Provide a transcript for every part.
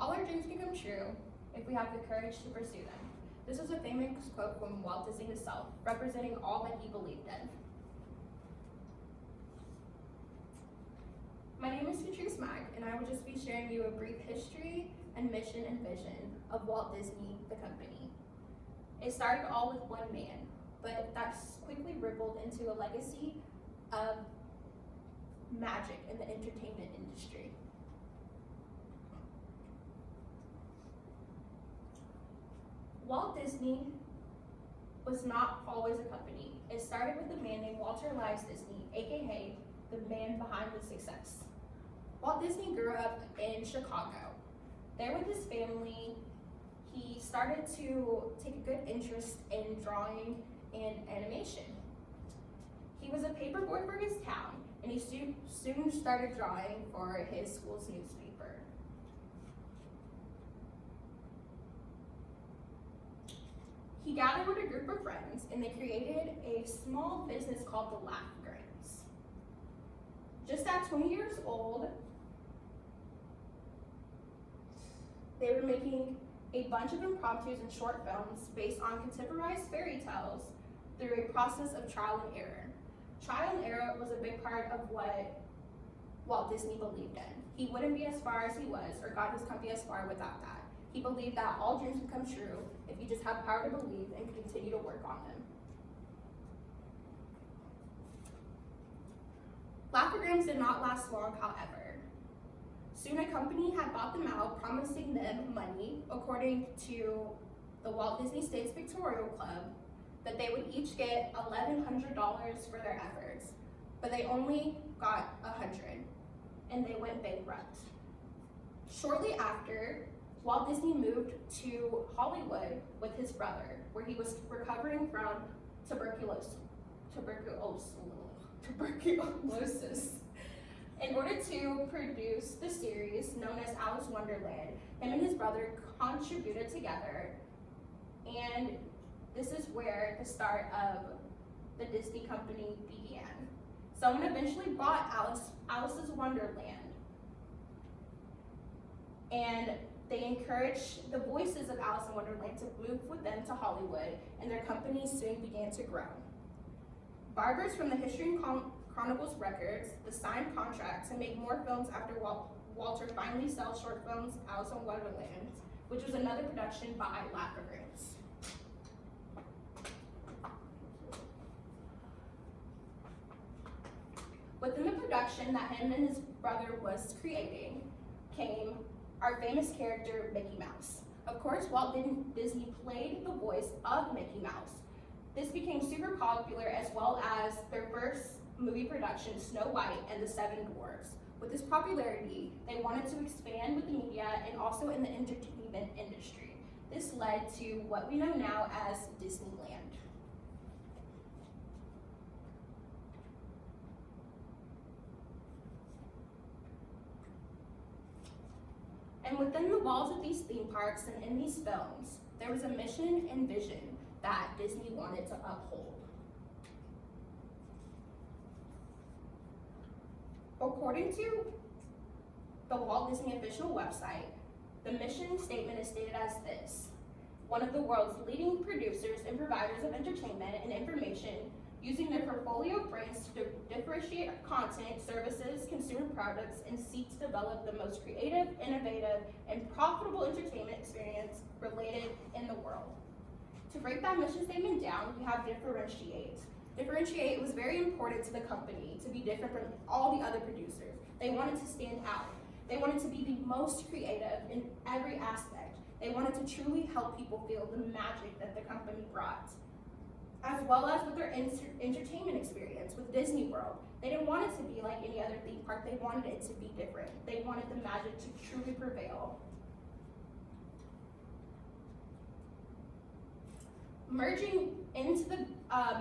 All our dreams can come true if we have the courage to pursue them. This is a famous quote from Walt Disney himself, representing all that he believed in. My name is Patrice Mack, and I will just be sharing you a brief history and mission and vision of Walt Disney, the company. It started all with one man, but that's quickly rippled into a legacy of magic in the entertainment industry. Walt Disney was not always a company. It started with a man named Walter Elias Disney, aka the man behind the success. Walt Disney grew up in Chicago. There with his family, he started to take a good interest in drawing and animation. He was a paperboy for his town, and he soon started drawing for his school's newspaper. He gathered with a group of friends, and they created a small business called the Laugh-O-Grams. Just at 20 years old, they were making a bunch of impromptus and short films based on contemporaneous fairy tales through a process of trial and error. Trial and error was a big part of what Walt Disney believed in. He wouldn't be as far as he was or got his company as far without that. He believed that all dreams would come true if you just have the power to believe and continue to work on them. Laugh-O-Grams did not last long, however. Soon a company had bought them out, promising them money, according to the Walt Disney States Pictorial Club, that they would each get $1,100 for their efforts, but they only got $100, and they went bankrupt. Shortly after, Walt Disney moved to Hollywood with his brother, where he was recovering from tuberculosis. In order to produce the series known as Alice in Wonderland, him and his brother contributed together, and this is where the start of the Disney company began. Someone eventually bought Alice's Wonderland, and they encouraged the voices of Alice in Wonderland to move with them to Hollywood, and their company soon began to grow. Barbers from the History and Chronicles records the signed contract to make more films after Walter finally sells short films Alice in Wonderland, which was another production by Laugh-O-Grams. Within the production that him and his brother was creating came our famous character, Mickey Mouse. Of course, Walt Disney played the voice of Mickey Mouse. This became super popular, as well as their first movie production, Snow White and the Seven Dwarfs. With this popularity, they wanted to expand with the media and also in the entertainment industry. This led to what we know now as Disneyland. And within the walls of these theme parks and in these films, there was a mission and vision that Disney wanted to uphold. According to the Walt Disney official website, the mission statement is stated as this: one of the world's leading producers and providers of entertainment and information, using their portfolio of brands to differentiate content, services, consumer products, and seek to develop the most creative, innovative, and profitable entertainment experience related in the world. To break that mission statement down, we have differentiate. Differentiate was very important to the company to be different from all the other producers. They wanted to stand out. They wanted to be the most creative in every aspect. They wanted to truly help people feel the magic that the company brought, as well as with their entertainment experience with Disney World. They didn't want it to be like any other theme park. They wanted it to be different. They wanted the magic to truly prevail. Merging into the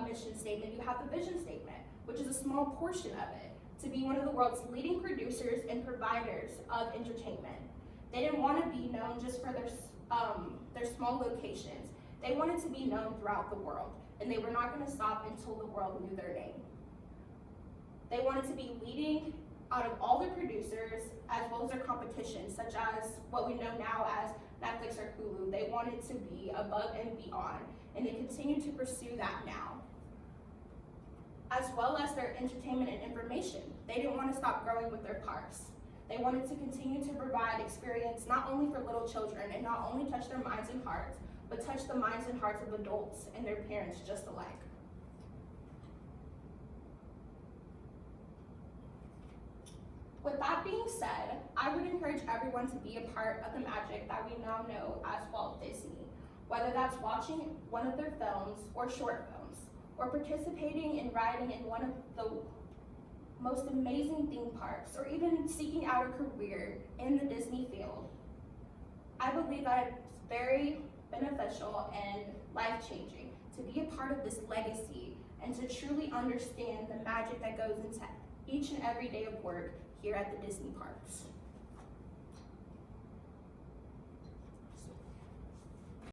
mission statement, you have the vision statement, which is a small portion of it, to be one of the world's leading producers and providers of entertainment. They didn't want to be known just for their small locations. They wanted to be known throughout the world, and they were not going to stop until the world knew their name. They wanted to be leading out of all the producers, as well as their competition, such as what we know now as Netflix or Hulu. They wanted to be above and beyond, and they continue to pursue that now. As well as their entertainment and information. They didn't want to stop growing with their parks. They wanted to continue to provide experience not only for little children and not only touch their minds and hearts, but touch the minds and hearts of adults and their parents just alike. With that being said, I would encourage everyone to be a part of the magic that we now know as Walt Disney, whether that's watching one of their films or short films, or participating in riding in one of the most amazing theme parks, or even seeking out a career in the Disney field. I believe that it's very beneficial and life-changing to be a part of this legacy and to truly understand the magic that goes into each and every day of work here at the Disney parks.